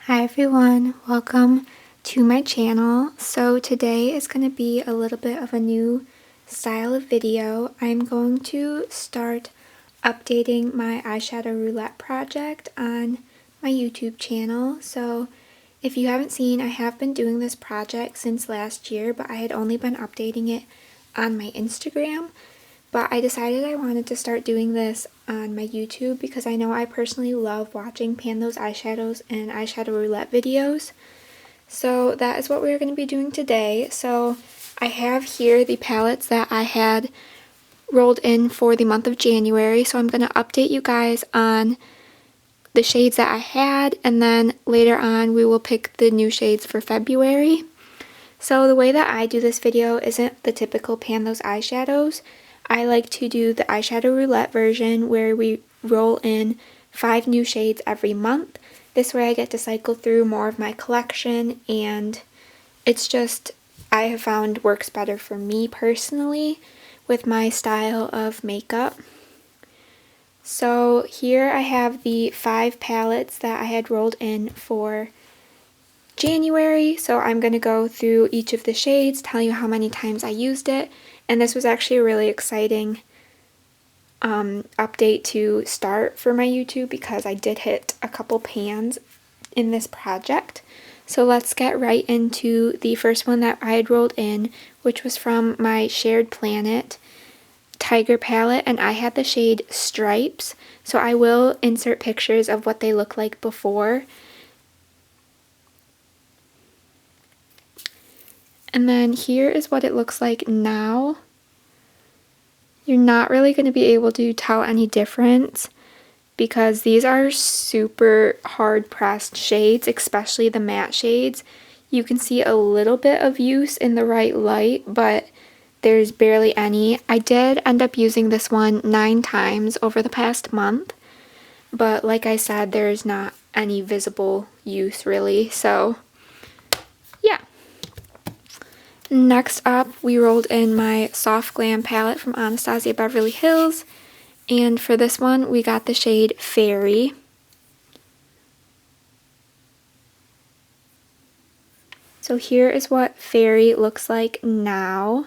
Hi everyone, welcome to my channel. So today is going to be a little bit of a new style of video. I'm going to start updating my eyeshadow roulette project on my YouTube channel. So if you haven't seen, I have been doing this project since last year, but I had only been updating it on my Instagram. But I decided I wanted to start doing this on my YouTube because I know I personally love watching Pan Those Eyeshadows and Eyeshadow Roulette videos. So that is what we're going to be doing today. So I have here the palettes that I had rolled in for the month of January. So I'm going to update you guys on the shades that I had, and then later on we will pick the new shades for February. So the way that I do this video isn't the typical Pan Those Eyeshadows. I like to do the eyeshadow roulette version where we roll in 5 new shades every month. This way I get to cycle through more of my collection, and it's just, I have found works better for me personally with my style of makeup. So here I have the 5 palettes that I had rolled in for January. So I'm going to go through each of the shades, tell you how many times I used it. And this was actually a really exciting update to start for my YouTube because I did hit a couple pans in this project. So let's get right into the first one that I had rolled in, which was from my Shared Planet Tiger palette, and I had the shade Stripes. So I will insert pictures of what they look like before. And then here is what it looks like now. You're not really going to be able to tell any difference because these are super hard pressed shades, especially the matte shades. You can see a little bit of use in the right light, but there's barely any. I did end up using this one 9 times over the past month, but like I said, there's not any visible use really, so yeah. Next up, we rolled in my Soft Glam palette from Anastasia Beverly Hills, and for this one, we got the shade Fairy. So here is what Fairy looks like now.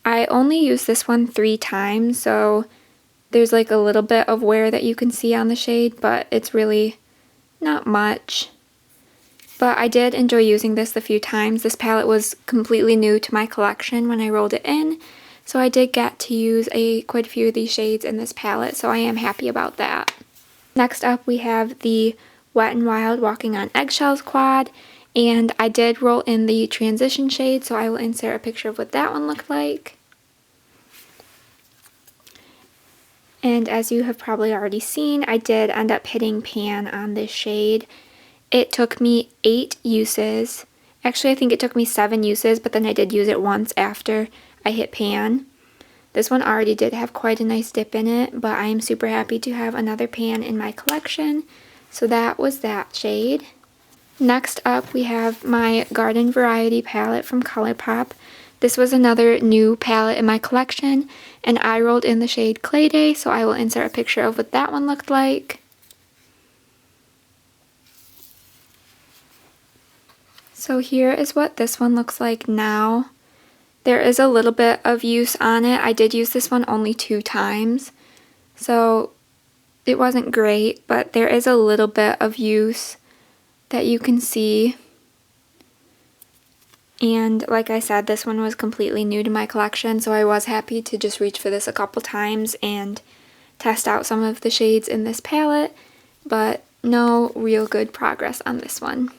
I only used this one 3 times, so there's like a little bit of wear that you can see on the shade, but it's really not much. But I did enjoy using this a few times. This palette was completely new to my collection when I rolled it in, so I did get to use quite a few of these shades in this palette, so I am happy about that. Next up we have the Wet n Wild Walking on Eggshells quad, and I did roll in the transition shade, so I will insert a picture of what that one looked like. And as you have probably already seen, I did end up hitting pan on this shade. It took me 8 uses. Actually, I think it took me 7 uses, but then I did use it once after I hit pan. This one already did have quite a nice dip in it, but I am super happy to have another pan in my collection. So that was that shade. Next up, we have my Garden Variety palette from ColourPop. This was another new palette in my collection, and I rolled in the shade Clay Day, so I will insert a picture of what that one looked like. So here is what this one looks like now. There is a little bit of use on it. I did use this one only 2 times, so it wasn't great, but there is a little bit of use that you can see. And like I said, this one was completely new to my collection, so I was happy to just reach for this a couple times and test out some of the shades in this palette, but no real good progress on this one.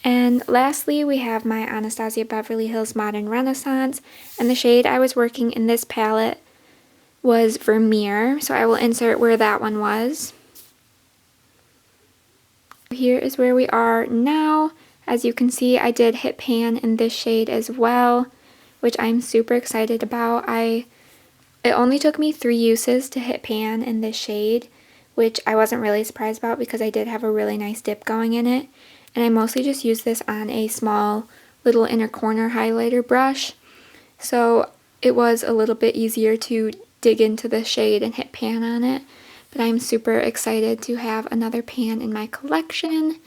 And lastly, we have my Anastasia Beverly Hills Modern Renaissance, and the shade I was working in this palette was Vermeer, so I will insert where that one was. Here is where we are now. As you can see, I did hit pan in this shade as well, which I'm super excited about. It only took me 3 uses to hit pan in this shade, which I wasn't really surprised about because I did have a really nice dip going in it. And I mostly just used this on a small little inner corner highlighter brush, so it was a little bit easier to dig into the shade and hit pan on it. but I'm super excited to have another pan in my collection.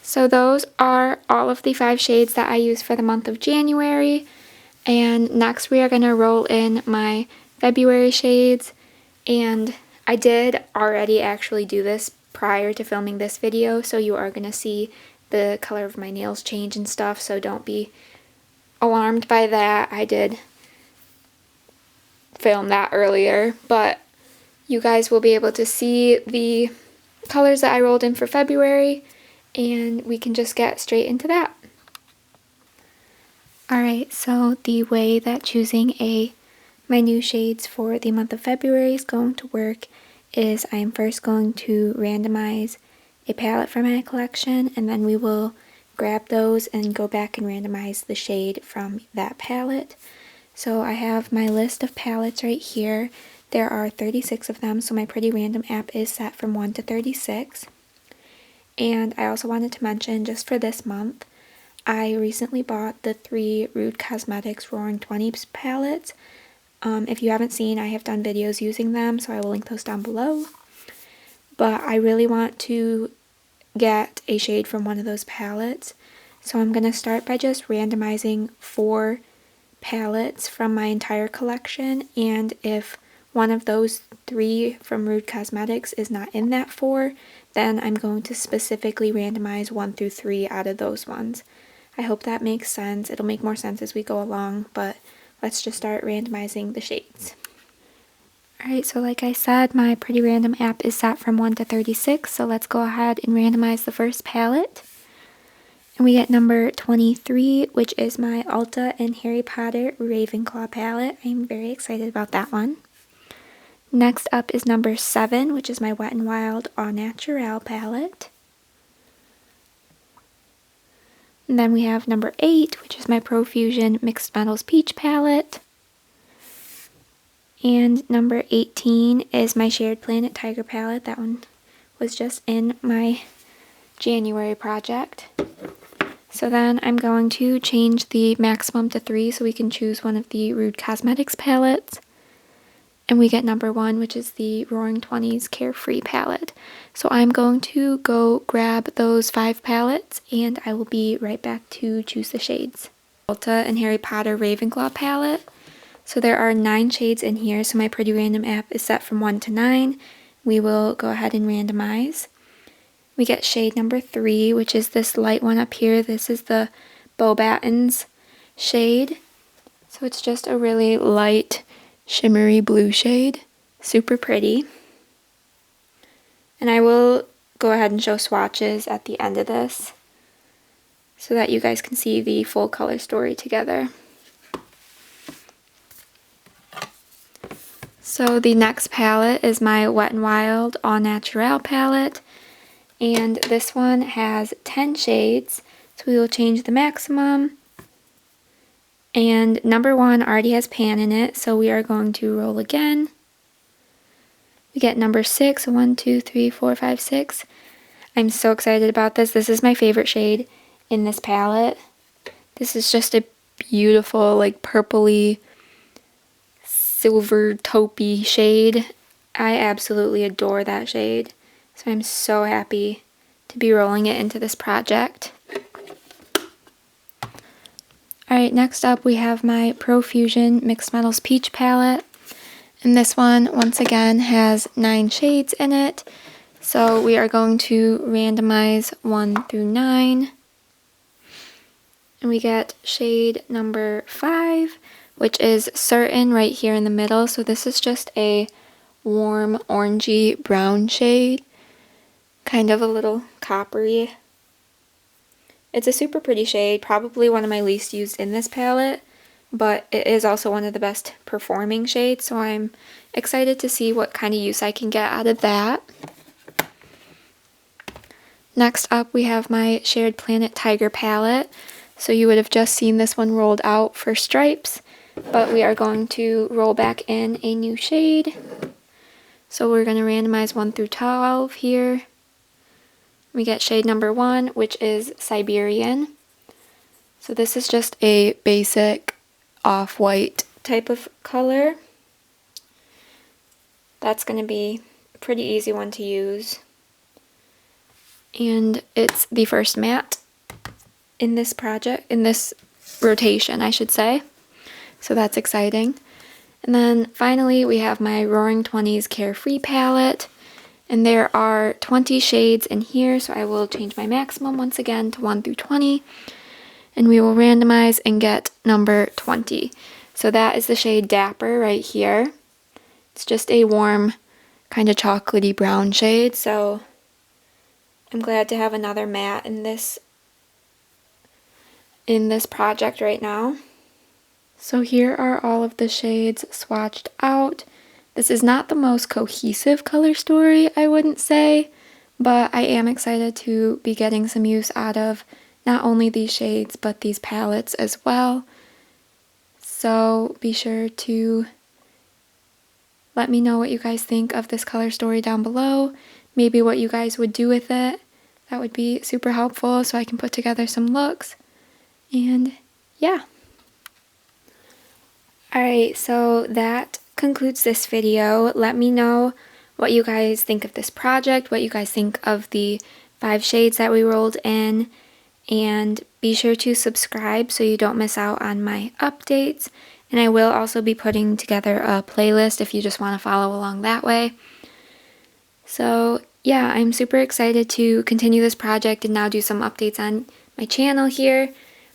So those are all of the 5 shades that I used for the month of January. And next we are going to roll in my February shades. And I did already actually do this prior to filming this video, so you are going to see the color of my nails change and stuff, so don't be alarmed by that. I did film that earlier, but you guys will be able to see the colors that I rolled in for February, and we can just get straight into that. Alright, so the way that choosing my new shades for the month of February is going to work is I'm first going to randomize a palette from my collection, and then we will grab those and go back and randomize the shade from that palette. So I have my list of palettes right here. There are 36 of them, so my Pretty Random app is set from 1 to 36. And I also wanted to mention, just for this month, I recently bought the 3 Rude Cosmetics Roaring 20s palettes. If you haven't seen, I have done videos using them, so I will link those down below. But I really want to get a shade from one of those palettes, so I'm going to start by just randomizing 4 palettes from my entire collection, and if one of those 3 from Rude Cosmetics is not in that 4, then I'm going to specifically randomize 1 through 3 out of those ones. I hope that makes sense. It'll make more sense as we go along, but let's just start randomizing the shades. Alright, so like I said, my Pretty Random app is set from 1 to 36, so let's go ahead and randomize the first palette. And we get number 23, which is my Ulta and Harry Potter Ravenclaw palette. I'm very excited about that one. Next up is number 7, which is my Wet n Wild Au Naturel palette. And then we have number 8, which is my Profusion Mixed Metals Peach palette. And number 18 is my Shared Planet Tiger palette. That one was just in my January project. So then I'm going to change the maximum to 3 so we can choose one of the Rude Cosmetics palettes. And we get number 1, which is the Roaring 20s Carefree palette. So I'm going to go grab those 5 palettes, and I will be right back to choose the shades. Ulta and Harry Potter Ravenclaw palette. So there are 9 shades in here, so my Pretty Random app is set from 1 to 9. We will go ahead and randomize. We get shade number 3, which is this light one up here. This is the Beauxbatons shade. So it's just a really light, shimmery blue shade. Super pretty. And I will go ahead and show swatches at the end of this so that you guys can see the full color story together. So the next palette is my Wet n Wild Au Naturel palette. And this one has 10 shades, so we will change the maximum. And number 1 already has pan in it, so we are going to roll again. We get number 6, 1, 2, 3, 4, 5, 6. I'm so excited about this. This is my favorite shade in this palette. This is just a beautiful, like, purpley, silver taupey shade. I absolutely adore that shade. So I'm so happy to be rolling it into this project. Alright, next up we have my Profusion Mixed Metals Peach palette. And this one, once again, has 9 shades in it. So we are going to randomize 1 through 9. And we get shade number 5, which is Certain right here in the middle. So this is just a warm orangey brown shade. Kind of a little coppery. It's a super pretty shade, probably one of my least used in this palette, but it is also one of the best performing shades, so I'm excited to see what kind of use I can get out of that. Next up we have my Shared Planet Tiger palette. So you would have just seen this one rolled out for stripes, but we are going to roll back in a new shade. So we're going to randomize 1 through 12 here. We get shade number 1, which is Siberian. So this is just a basic off-white type of color. That's going to be a pretty easy one to use. And it's the first matte in this project, in this rotation, I should say. So that's exciting. And then finally we have my Roaring 20s Carefree palette. And there are 20 shades in here, so I will change my maximum once again to 1 through 20. And we will randomize and get number 20. So that is the shade Dapper right here. It's just a warm, kind of chocolatey brown shade, so I'm glad to have another matte in this project right now. So here are all of the shades swatched out. This is not the most cohesive color story, I wouldn't say, but I am excited to be getting some use out of not only these shades, but these palettes as well. So be sure to let me know what you guys think of this color story down below, maybe what you guys would do with it. That would be super helpful so I can put together some looks. And yeah. Alright, so that concludes this video. Let me know what you guys think of this project, what you guys think of the 5 shades that we rolled in, and be sure to subscribe so you don't miss out on my updates. And I will also be putting together a playlist if you just want to follow along that way. So yeah, I'm super excited to continue this project and now do some updates on my channel here.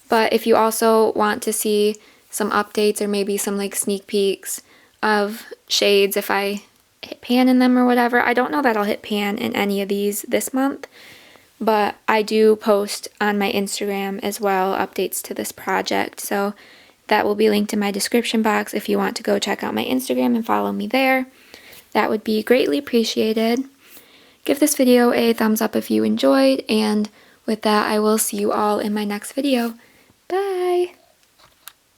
But if you also want to see some updates or maybe some like sneak peeks of shades if I hit pan in them or whatever. I don't know that I'll hit pan in any of these this month, but I do post on my Instagram as well updates to this project, so that will be linked in my description box if you want to go check out my Instagram and follow me there. That would be greatly appreciated. Give this video a thumbs up if you enjoyed, and with that I will see you all in my next video. Bye!